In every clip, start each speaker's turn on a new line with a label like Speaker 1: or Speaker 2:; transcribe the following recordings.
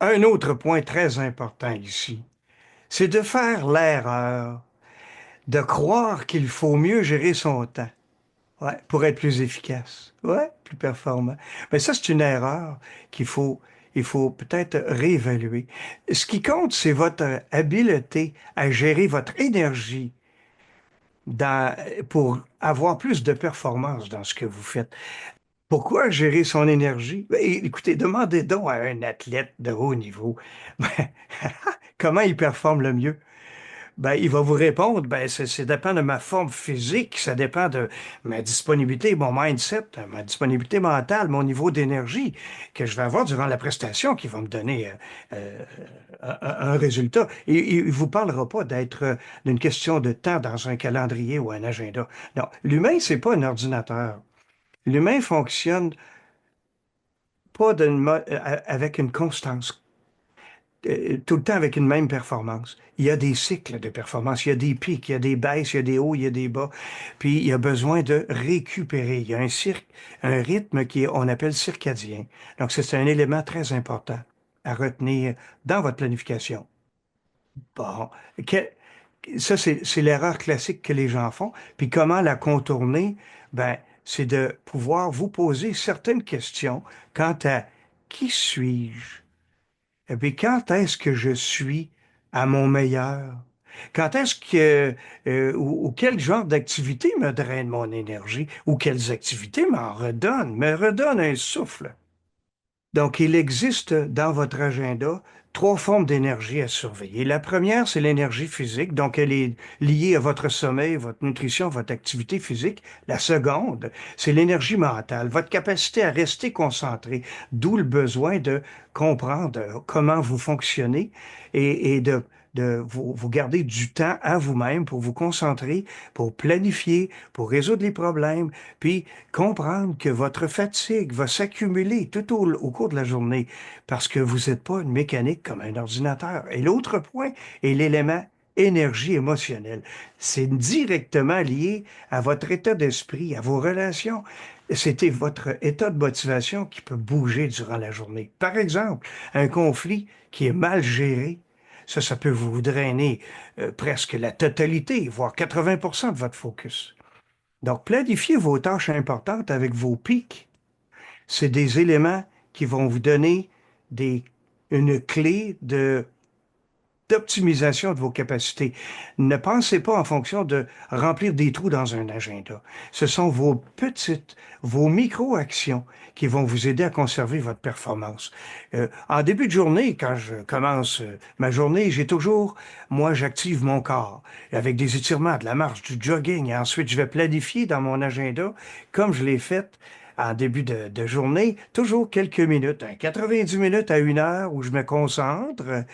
Speaker 1: Un autre point très important ici, c'est de faire l'erreur de croire qu'il faut mieux gérer son temps. Ouais, pour être plus efficace. Ouais, plus performant. Mais ça, c'est une erreur qu'il faut, il faut peut-être réévaluer. Ce qui compte, c'est votre habileté à gérer votre énergie pour avoir plus de performance dans ce que vous faites. Pourquoi gérer son énergie? Ben, écoutez, demandez donc à un athlète de haut niveau comment il performe le mieux. Ben, il va vous répondre, ben, ça dépend de ma forme physique, ça dépend de ma disponibilité, mon mindset, ma disponibilité mentale, mon niveau d'énergie que je vais avoir durant la prestation qui va me donner un résultat. Et il ne vous parlera pas d'être d'une question de temps dans un calendrier ou un agenda. Non, l'humain, c'est pas un ordinateur. L'humain fonctionne pas avec une constance. Tout le temps avec une même performance. Il y a des cycles de performance, il y a des pics, il y a des baisses, il y a des hauts, il y a des bas. Puis il y a besoin de récupérer. Il y a un rythme on appelle circadien. Donc c'est un élément très important à retenir dans votre planification. Bon, que- ça c'est l'erreur classique que les gens font. Puis comment la contourner? Ben, c'est de pouvoir vous poser certaines questions quant à qui suis-je? Et puis, quand est-ce que je suis à mon meilleur? Quand est-ce que, ou quel genre d'activité me draine mon énergie? Ou quelles activités me redonnent un souffle? Donc, il existe dans votre agenda trois formes d'énergie à surveiller. La première, c'est l'énergie physique, donc elle est liée à votre sommeil, votre nutrition, votre activité physique. La seconde, c'est l'énergie mentale, votre capacité à rester concentré, d'où le besoin de comprendre comment vous fonctionnez et de vous garder du temps à vous-même pour vous concentrer, pour planifier, pour résoudre les problèmes, puis comprendre que votre fatigue va s'accumuler tout au cours de la journée parce que vous n'êtes pas une mécanique comme un ordinateur. Et l'autre point est l'élément énergie émotionnelle. C'est directement lié à votre état d'esprit, à vos relations. C'était votre état de motivation qui peut bouger durant la journée. Par exemple, un conflit qui est mal géré, ça peut vous drainer presque la totalité, voire 80% de votre focus. Donc, planifiez vos tâches importantes avec vos pics. C'est des éléments qui vont vous donner des, une clé d'optimisation de vos capacités. Ne pensez pas en fonction de remplir des trous dans un agenda. Ce sont vos micro-actions qui vont vous aider à conserver votre performance. En début de journée, quand je commence ma journée, moi, j'active mon corps avec des étirements, de la marche, du jogging, et ensuite je vais planifier dans mon agenda, comme je l'ai fait en début de journée, toujours quelques minutes, 90 minutes à 1 heure où je me concentre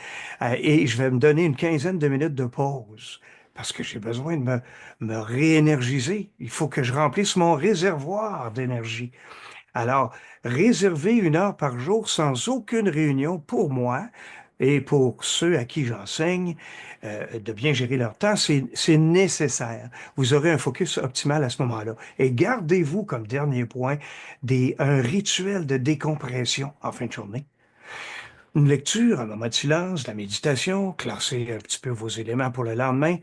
Speaker 1: et je vais me donner une quinzaine de minutes de pause parce que j'ai besoin de me réénergiser. Il faut que je remplisse mon réservoir d'énergie. Alors, réserver 1 heure par jour sans aucune réunion pour moi et pour ceux à qui j'enseigne de bien gérer leur temps, c'est nécessaire. Vous aurez un focus optimal à ce moment-là. Et gardez-vous comme dernier point un rituel de décompression en fin de journée. Une lecture, un moment de silence, de la méditation, classer un petit peu vos éléments pour le lendemain,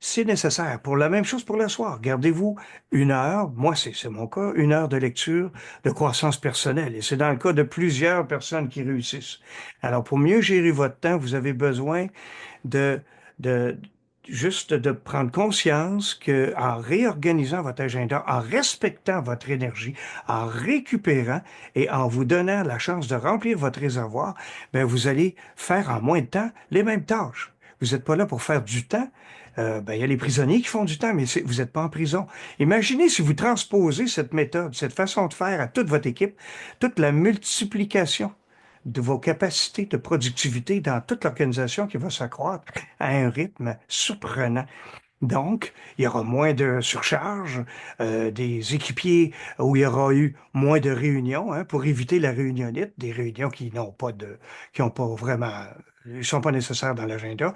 Speaker 1: c'est nécessaire. Pour la même chose pour le soir. Gardez-vous 1 heure, moi c'est mon cas, 1 heure de lecture de croissance personnelle. Et c'est dans le cas de plusieurs personnes qui réussissent. Alors pour mieux gérer votre temps, vous avez besoin de, de juste de prendre conscience que en réorganisant votre agenda, en respectant votre énergie, en récupérant et en vous donnant la chance de remplir votre réservoir, ben vous allez faire en moins de temps les mêmes tâches. Vous n'êtes pas là pour faire du temps. Ben, il y a les prisonniers qui font du temps, mais vous n'êtes pas en prison. Imaginez si vous transposez cette méthode, cette façon de faire à toute votre équipe, toute la multiplication de vos capacités de productivité dans toute l'organisation qui va s'accroître à un rythme surprenant. Donc, il y aura moins de surcharge, des équipiers où il y aura eu moins de réunions, hein, pour éviter la réunionnite, des réunions qui n'ont pas vraiment, ils sont pas nécessaires dans l'agenda.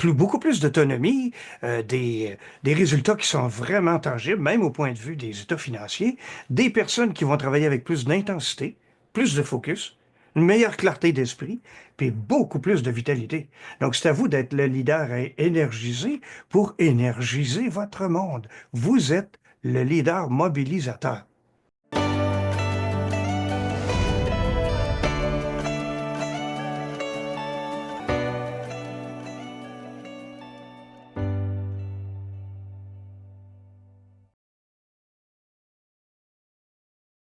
Speaker 1: Beaucoup plus d'autonomie, des résultats qui sont vraiment tangibles, même au point de vue des états financiers, des personnes qui vont travailler avec plus d'intensité, plus de focus. une meilleure clarté d'esprit, puis beaucoup plus de vitalité. Donc, c'est à vous d'être le leader énergisé pour énergiser votre monde. Vous êtes le leader mobilisateur.